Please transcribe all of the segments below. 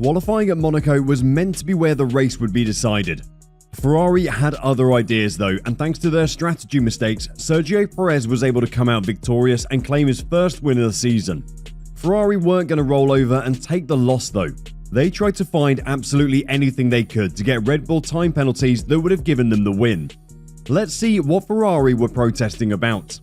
Qualifying at Monaco was meant to be where the race would be decided. Ferrari had other ideas though, and thanks to their strategy mistakes, Sergio Perez was able to come out victorious and claim his first win of the season. Ferrari weren't going to roll over and take the loss though. They tried to find absolutely anything they could to get Red Bull time penalties that would have given them the win. Let's see what Ferrari were protesting about.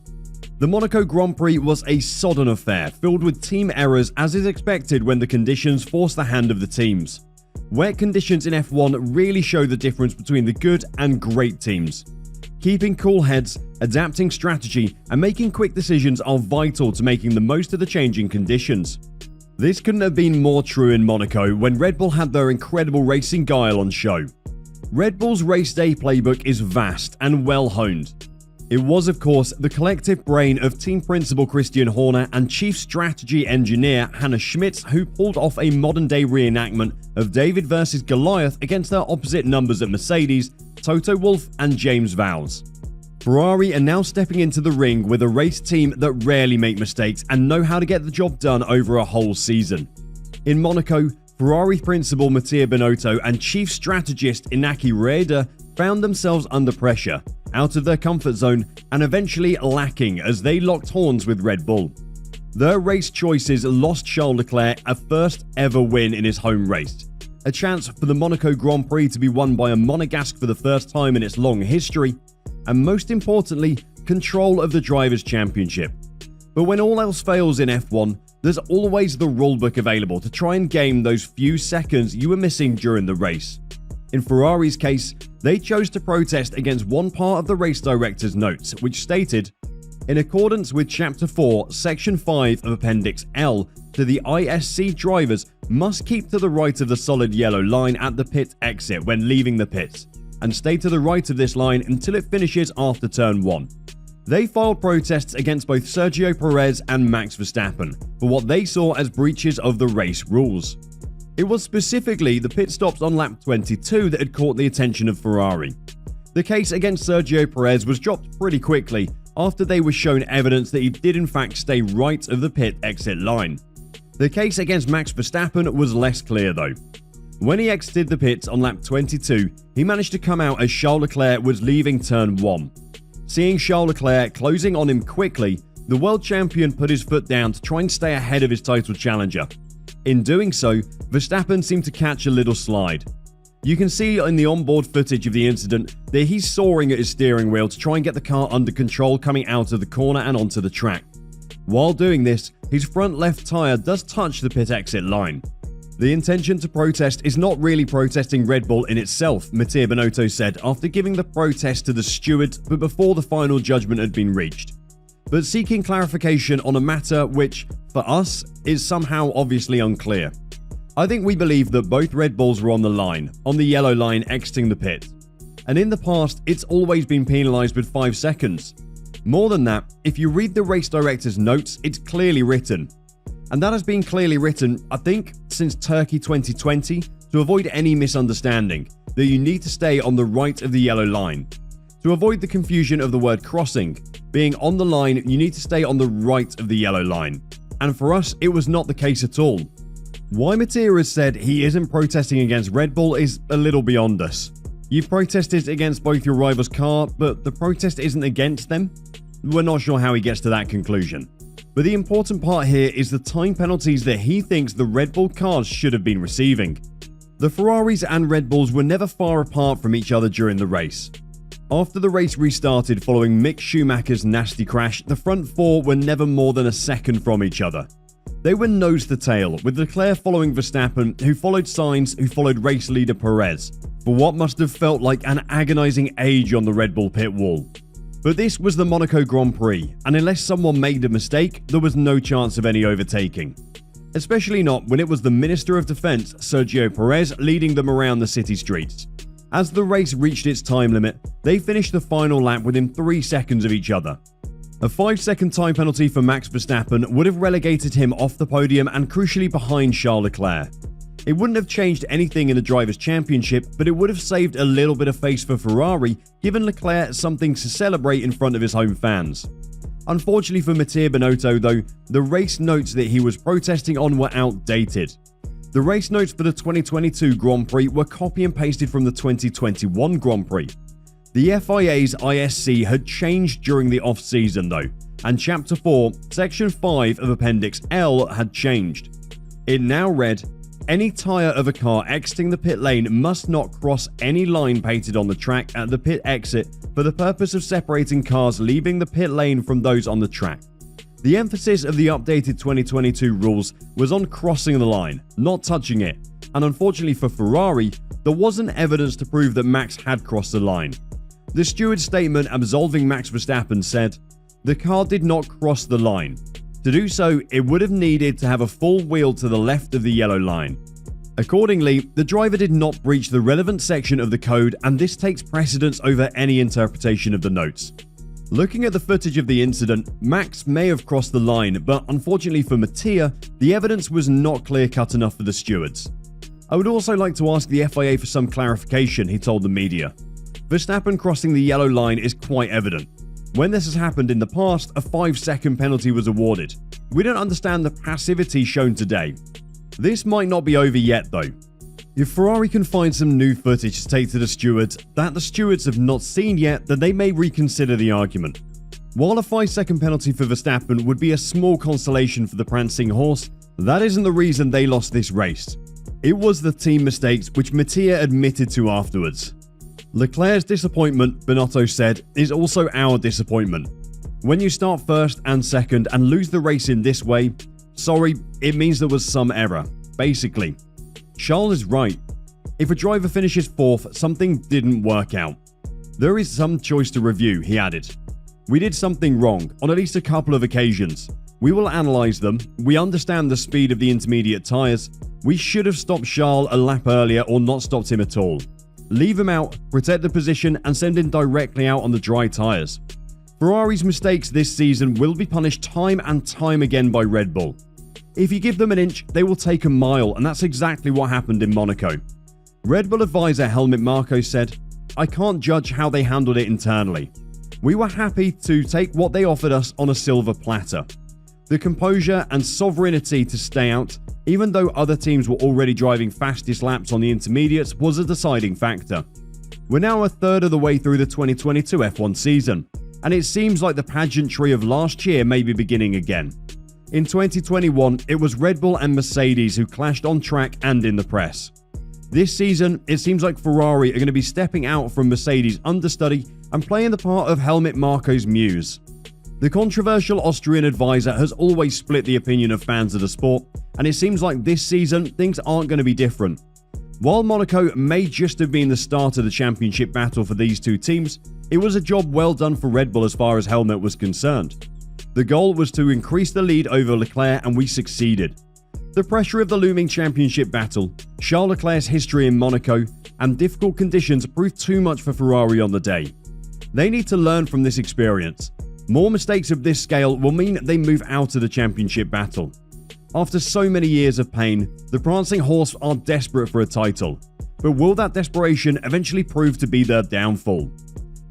The Monaco Grand Prix was a sodden affair filled with team errors, as is expected when the conditions force the hand of the teams. Wet conditions in F1 really show the difference between the good and great teams. Keeping cool heads, adapting strategy, and making quick decisions are vital to making the most of the changing conditions. This couldn't have been more true in Monaco when Red Bull had their incredible racing guile on show. Red Bull's race day playbook is vast and well honed. It was, of course, the collective brain of team principal Christian Horner and chief strategy engineer Hannah Schmitz who pulled off a modern-day reenactment of David versus Goliath against their opposite numbers at Mercedes, Toto Wolff and James Vowles. Ferrari are now stepping into the ring with a race team that rarely make mistakes and know how to get the job done over a whole season. In Monaco, Ferrari principal Mattia Binotto and chief strategist Inaki Rueda found themselves under pressure, out of their comfort zone, and eventually lacking as they locked horns with Red Bull. Their race choices lost Charles Leclerc a first ever win in his home race, a chance for the Monaco Grand Prix to be won by a Monegasque for the first time in its long history, and most importantly, control of the Drivers' Championship. But when all else fails in F1, there's always the rulebook available to try and gain those few seconds you were missing during the race. In Ferrari's case, they chose to protest against one part of the race director's notes, which stated, "In accordance with Chapter 4, Section 5 of Appendix L to the ISC, drivers must keep to the right of the solid yellow line at the pit exit when leaving the pits, and stay to the right of this line until it finishes after Turn 1. They filed protests against both Sergio Perez and Max Verstappen for what they saw as breaches of the race rules. It was specifically the pit stops on lap 22 that had caught the attention of Ferrari. The case against Sergio Perez was dropped pretty quickly after they were shown evidence that he did in fact stay right of the pit exit line. The case against Max Verstappen was less clear though. When he exited the pits on lap 22, he managed to come out as Charles Leclerc was leaving turn 1. Seeing Charles Leclerc closing on him quickly, the world champion put his foot down to try and stay ahead of his title challenger. In doing so, Verstappen seemed to catch a little slide. You can see in the onboard footage of the incident that he's soaring at his steering wheel to try and get the car under control coming out of the corner and onto the track. While doing this, his front left tyre does touch the pit exit line. The intention to protest is not really protesting Red Bull in itself, Mattia Binotto said after giving the protest to the stewards but before the final judgment had been reached, but seeking clarification on a matter which, for us, is somehow obviously unclear. I think we believe that both Red Bulls were on the yellow line exiting the pit. And in the past, it's always been penalised with 5 seconds. More than that, if you read the race director's notes, it's clearly written. And that has been clearly written, I think, since Turkey 2020, to avoid any misunderstanding, that you need to stay on the right of the yellow line. To avoid the confusion of the word crossing, being on the line, you need to stay on the right of the yellow line. And for us, it was not the case at all. Why Mattia has said he isn't protesting against Red Bull is a little beyond us. You've protested against both your rival's car, but the protest isn't against them? We're not sure how he gets to that conclusion. But the important part here is the time penalties that he thinks the Red Bull cars should have been receiving. The Ferraris and Red Bulls were never far apart from each other during the race. After the race restarted following Mick Schumacher's nasty crash, the front four were never more than a second from each other. They were nose to tail, with Leclerc following Verstappen, who followed Sainz, who followed race leader Perez, for what must have felt like an agonising age on the Red Bull pit wall. But this was the Monaco Grand Prix, and unless someone made a mistake, there was no chance of any overtaking. Especially not when it was the Minister of Defence, Sergio Perez, leading them around the city streets. As the race reached its time limit, they finished the final lap within 3 seconds of each other. A 5-second time penalty for Max Verstappen would have relegated him off the podium and crucially behind Charles Leclerc. It wouldn't have changed anything in the Drivers' Championship, but it would have saved a little bit of face for Ferrari, giving Leclerc something to celebrate in front of his home fans. Unfortunately for Mattia Binotto though, the race notes that he was protesting on were outdated. The race notes for the 2022 Grand Prix were copy and pasted from the 2021 Grand Prix. The FIA's ISC had changed during the off-season though, and Chapter 4, Section 5 of Appendix L had changed. It now read, any tyre of a car exiting the pit lane must not cross any line painted on the track at the pit exit for the purpose of separating cars leaving the pit lane from those on the track. The emphasis of the updated 2022 rules was on crossing the line, not touching it, and unfortunately for Ferrari, there wasn't evidence to prove that Max had crossed the line. The steward's statement absolving Max Verstappen said, the car did not cross the line. To do so, it would have needed to have a full wheel to the left of the yellow line. Accordingly, the driver did not breach the relevant section of the code, and this takes precedence over any interpretation of the notes. Looking at the footage of the incident, Max may have crossed the line, but unfortunately for Mattia, the evidence was not clear-cut enough for the stewards. I would also like to ask the FIA for some clarification, he told the media. Verstappen crossing the yellow line is quite evident. When this has happened in the past, a 5-second penalty was awarded. We don't understand the passivity shown today. This might not be over yet though. If Ferrari can find some new footage to take to the stewards that the stewards have not seen yet, then they may reconsider the argument. While a 5-second penalty for Verstappen would be a small consolation for the prancing horse, that isn't the reason they lost this race. It was the team mistakes which Mattia admitted to afterwards. Leclerc's disappointment, Binotto said, is also our disappointment. When you start first and second and lose the race in this way, sorry, it means there was some error. Basically, Charles is right. If a driver finishes fourth, something didn't work out. There is some choice to review, he added. We did something wrong on at least a couple of occasions. We will analyse them. We understand the speed of the intermediate tyres. We should have stopped Charles a lap earlier or not stopped him at all. Leave him out, protect the position and send him directly out on the dry tyres. Ferrari's mistakes this season will be punished time and time again by Red Bull. If you give them an inch, they will take a mile, and that's exactly what happened in Monaco. Red Bull advisor Helmut Marko said, I can't judge how they handled it internally. We were happy to take what they offered us on a silver platter. The composure and sovereignty to stay out, even though other teams were already driving fastest laps on the intermediates, was a deciding factor. We're now a third of the way through the 2022 F1 season, and it seems like the pageantry of last year may be beginning again. In 2021, it was Red Bull and Mercedes who clashed on track and in the press. This season, it seems like Ferrari are going to be stepping out from Mercedes' understudy and playing the part of Helmut Marko's muse. The controversial Austrian advisor has always split the opinion of fans of the sport, and it seems like this season things aren't going to be different. While Monaco may just have been the start of the championship battle for these two teams, it was a job well done for Red Bull as far as Helmut was concerned. The goal was to increase the lead over Leclerc, and we succeeded. The pressure of the looming championship battle, Charles Leclerc's history in Monaco, and difficult conditions proved too much for Ferrari on the day. They need to learn from this experience. More mistakes of this scale will mean they move out of the championship battle. After so many years of pain, the prancing horse are desperate for a title. But will that desperation eventually prove to be their downfall?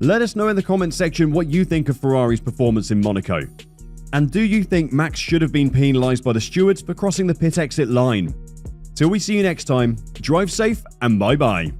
Let us know in the comments section what you think of Ferrari's performance in Monaco. And do you think Max should have been penalised by the stewards for crossing the pit exit line? Till we see you next time, drive safe and bye bye.